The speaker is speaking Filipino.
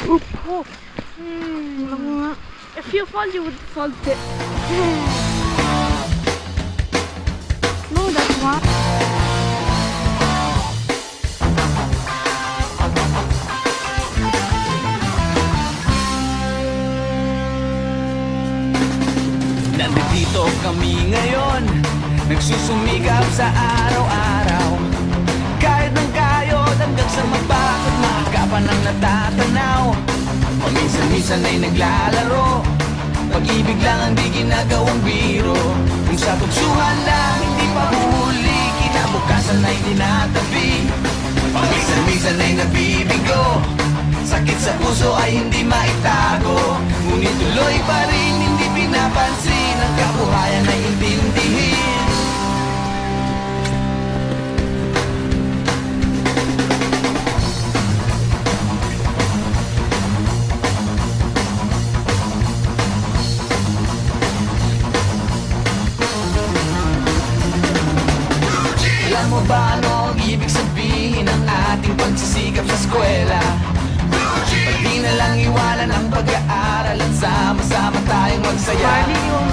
Oop. Oh. If you fall, you would fall dead. No, that's one. Nandito kami ngayon, nagsusumikap sa araw-araw. Kahit ng kayod hanggang sa mabakot, makakapan ang natatanaw. Paminsan-minsan ay naglalaro, pag-ibig lang ang di ginagawang biro. Kung sa tuksuhan lang hindi pa huli, kinabukasan ay tinatabi. Paminsan-minsan ay nabibigo, sakit sa puso ay hindi maitago. Ngunit tuloy pa rin hindi pinapansin, ang kabuhayan ay intindihin. Alam mo ba ano ang ibig sabihin ng ating pagsisikap sa eskwela? Pati na lang iwanan ang pag-aaral at sama-sama tayong magsaya.